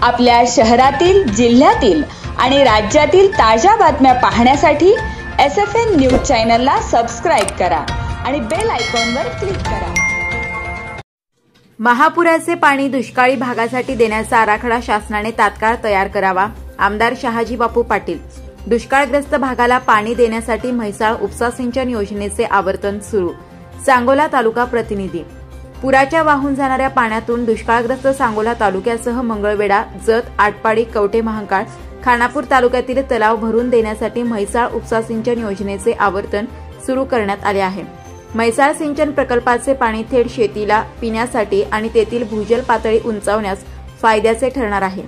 आपल्या शहरातील, जिल्ह्यातील आणि राज्यातील ताज्या बातम्या पाहण्यासाठी SFN न्यूज चॅनलला सबस्क्राईब करा आणि बेल आयकॉनवर क्लिक करा। महापुराचे पाणी दुष्काळी भागासाठी देण्याचा आराखडा शासनाने तात्काळ तयार करावा। आमदार शहाजी बापू पाटील। दुष्काळग्रस्त भागाला पाणी देण्यासाठी म्हैसाळ उपसा सिंचन योजनेचे आवर्तन सुरू। सांगोला तालुका प्रतिनिधी। पुराच्या वाहून जाणाऱ्या पाण्यातून दुष्काळग्रस्त सांगोला तालुक्यासह मंगळवेढा, जत, आटपाडी, कवठे महांकाळ, खानापूर तालुक्यातील तलाव भरून देण्यासाठी म्हैसाळ उपसा सिंचन योजनेचे आवर्तन सुरू करण्यात आले आहे। म्हैसाळ सिंचन प्रकल्पाचे पाणी थेट शेतीला पिण्यासाठी आणि तेथील भूजल पातळी उंचावण्यास फायद्याचे ठरणार आहे।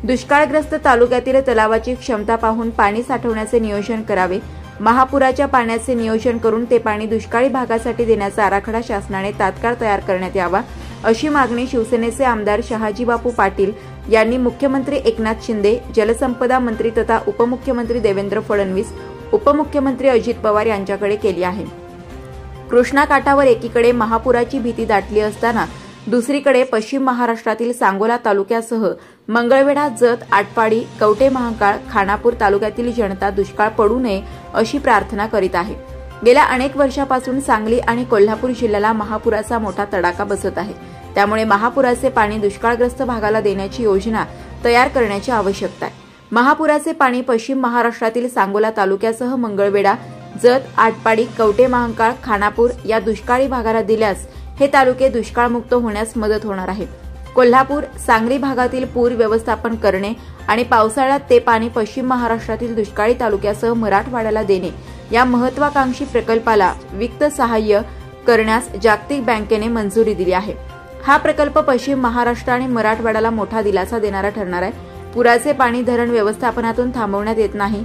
दुष्काळग्रस्त तालुक्यातील तलावाची क्षमता पाहून पाणी साठवण्याचे नियोजन करावे। महापुराच्या पाण्याचे नियोजन करून ते पाणी दुष्काळी भागासाठी देण्याचा आराखडा शासनाने तात्काळ तयार करण्यात यावा, अशी मागणी शिवसेनेचे आमदार शहाजी बापू पाटील यांनी मुख्यमंत्री एकनाथ शिंदे, जलसंपदा मंत्री तथा उपमुख्यमंत्री देवेंद्र फडणवीस, उपमुख्यमंत्री अजित पवार यांच्याकडे केली आहे। कृष्णा काठावर एकीकडे महापुराची भीती दाटली असताना दुसरीकडे पश्चिम महाराष्ट्रातील सांगोला तालुक्यासह मंगळवेढा, जत, आटपाडी, कवठे महांकाळ, खानापूर तालुक्यातील जनता दुष्काळ पडू नये अशी प्रार्थना करीत आहे। गेल्या अनेक वर्षापासून सांगली आणि कोल्हापूर जिल्ह्याला महापुराचा मोठा तडाखा बसत आहे। त्यामुळे महापुराचे पाणी दुष्काळग्रस्त भागाला देण्याची योजना तयार करण्याची आवश्यकता आहे। महापुराचे पाणी पश्चिम महाराष्ट्रातील सांगोला तालुक्यासह मंगळवेढा, जत, आटपाडी, कवठे महांकाळ, खानापूर या दुष्काळी भागाला दिल्यास हे तालुके दुष्काळमुक्त होण्यास मदत होणार आहे। कोल्हापूर, सांगली भागातील पूर व्यवस्थापन करणे आणि पावसाळ्यात ते पाणी पश्चिम महाराष्ट्रातील दुष्काळी तालुक्यासह मराठवाड्याला देणे या महत्वाकांक्षी प्रकल्पाला वित्त सहाय्य करण्यास जागतिक बँकेने मंजुरी दिली आहे। हा प्रकल्प पश्चिम महाराष्ट्र आणि मराठवाड्याला मोठा दिलासा देणारा ठरणार आहे। पुराचे पाणी धरण व्यवस्थापनातून थांबवण्यात येत नाही।